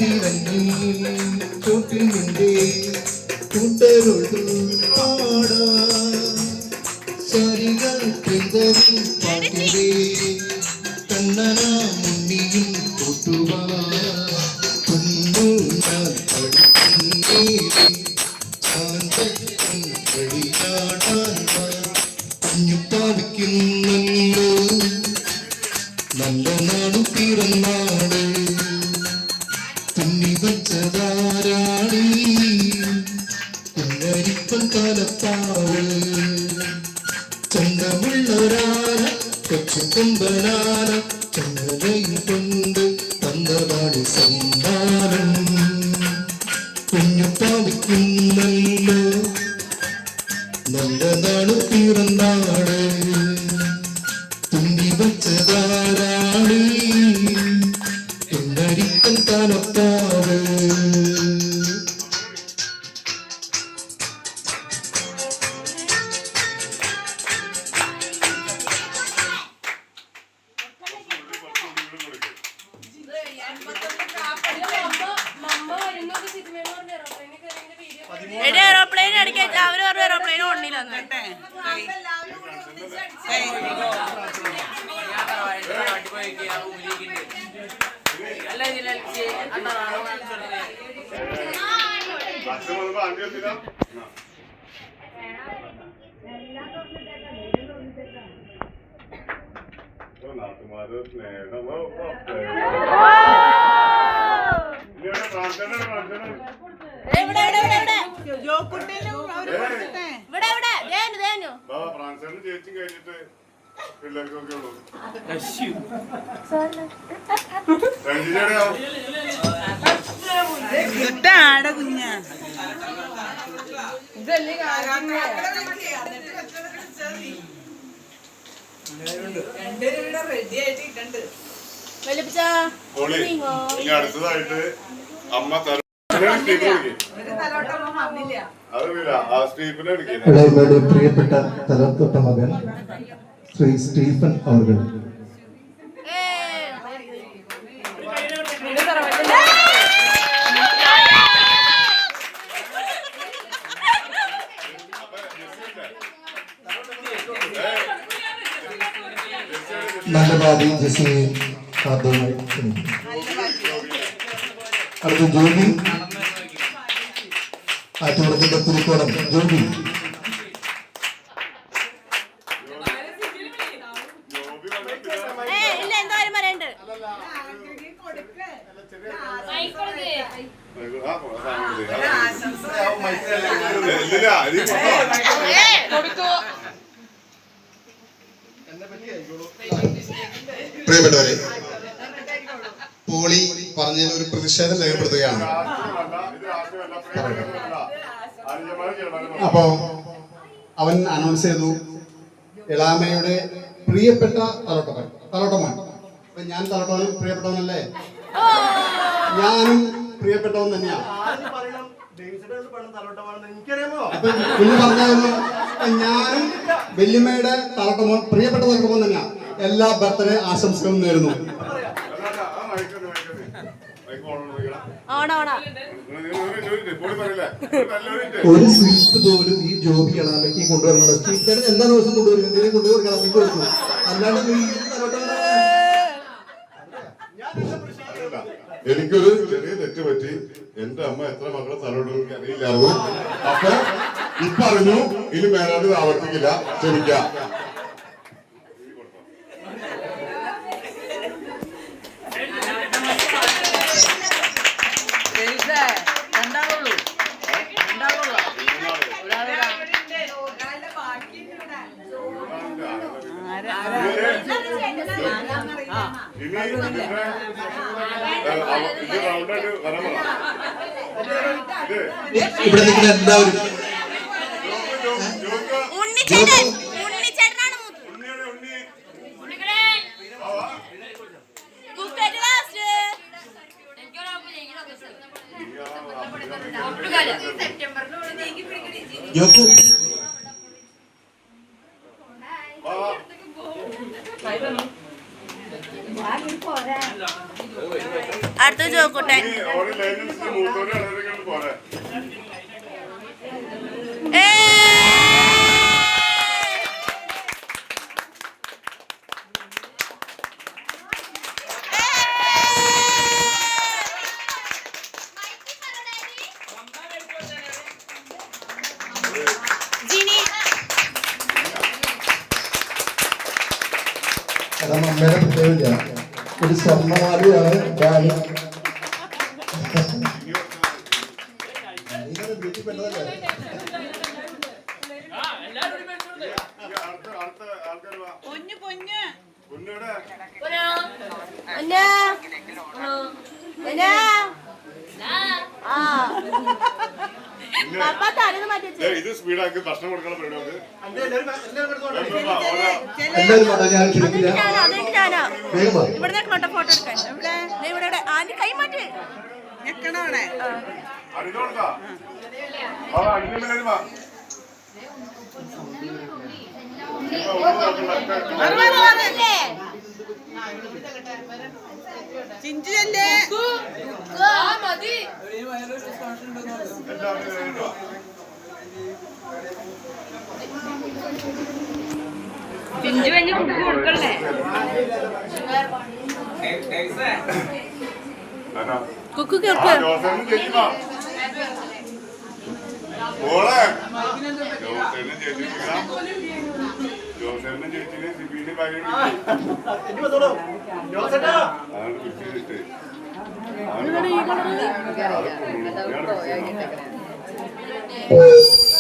തിരഞ്ഞി ചൂട്ടിൽ നിന്റെ കൂട്ടരുൾ പാടാ ശരികൾ പെയ്തവൻ പാട്ടിലേ കണ്ണന മുന്നിയും കൂട്ടുവാ കുഞ്ഞു ഞാൻ പഠിക്കുന്നേ ശാന്തം കളിയാടാൻ കുഞ്ഞു പാടിക്കുന്നല്ലോ നല്ല നാടു പിറന്നാട് തുന്നി വച്ചതാരാണി കുഞ്ഞരിപ്പൻ തലപ്പാവ് ചന്തമുള്ളൊരാന കൊച്ചു കൊമ്പനാന ചങ്ങലയും കൊണ്ട് തന്നതാണ് സമ്മാനം കുഞ്ഞു പാവിക്കുന്നല്ലോ നല്ല നാടു പിറന്നാട് തുന്നി വച്ചതാരാണ് കുഞ്ഞരിപ്പൻ തലപ്പാവ് എയർപ്ലെയിൻ അടിക്കാൻ അവര് പറഞ്ഞു എയർപ്ലെയിൻ ഓണില്ലെന്ന് ചേച്ചി കഴിഞ്ഞിട്ട് പിള്ളേർക്കൊക്കെ ഉള്ളൂ കുഞ്ഞ അടുത്തതായിട്ട് അമ്മ ഇളയമ്മയുടെ പ്രിയപ്പെട്ട തലത്തൊട്ട മകൻ ശ്രീ സ്റ്റീഫൻ അവർ നല്ല ഭാവി ജെസ്സിയെ കാർഡുമായി അടുത്ത ജോബി ആറ്റുമുളത്തിന്റെ പുലിക്കോടം ജോബി പ്രിയപ്പെട്ടവരെ, പോളി പറഞ്ഞതിൽ ഒരു പ്രതിഷേധം രേഖപ്പെടുത്തുകയാണ്. അപ്പോ അവൻ അനൗൺസ് ചെയ്തു ഇളാമയുടെ പ്രിയപ്പെട്ട തലോട്ടമോൻ. അപ്പൊ ഞാൻ തലോട്ടവനും പ്രിയപ്പെട്ടവനല്ലേ? ഞാനും പ്രിയപ്പെട്ടവൻ തന്നെയാണ്. അപ്പൊ കുഞ്ഞു പറഞ്ഞായിരുന്നു ഞാനും വല്യമ്മയുടെ തലോട്ടമോൻ പ്രിയപ്പെട്ട തലോട്ടമോൻ തന്നെയാണ്. എല്ലാ ബർത്ത്ഡേ ആശംസകളും നേരുന്നു. ഒരു സ്വീറ്റ് പോലും ഈ ജോബി ഇളാമയ്ക്ക് കൊണ്ടുവരണം. സ്വീറ്റ് എല്ലാ ദിവസവും കൊണ്ടുവരും. എന്തെങ്കിലും കൊണ്ടുവരണം കൊടുക്കും. അല്ലാണ്ട് എനിക്കൊരു ചെറിയ തെറ്റ് പറ്റി. എന്റെ അമ്മ എത്ര മക്കളെ തലോടും അറിയില്ലായിരുന്നു. അപ്പൊ ഇപ്പൊ അറിഞ്ഞു. ഇനി മേലാണ്ട് ആവർത്തിക്കില്ല. ക്ഷമിക്കാം. ഇവിടെ നിൽക്കുന്ന എല്ലാവരും അടുത്ത അടുത്ത് ചോക്കട്ടെ. ജിനി അതാണ് അമ്മയുടെ പ്രത്യേകത. ഒരു സ്വർണ്ണമാലിയാണ് ബാഗ്. ഇത് സ്പീഡാക്കി ഭക്ഷണം കൊടുക്കണം പരിപാടി. എല്ലാവരും വേണ്ട, ഞാൻ ക്ഷണിക്കില്ല. വേഗം വാ. ഇവിടെ ഫോട്ടോ എടുക്കാൻ ഇവിടെ ആദ്യം കൈ മാറ്റി ഞെക്കണോടെ ചിഞ്ചല്ലേ ചിഞ്ചു കഴിഞ്ഞ് കുക്ക് കൊടുക്കല്ലേ കുക്ക് കേൾക്ക് ജോസേറിനെ ചേച്ചിനെ സിബിന്റെ കാര്യം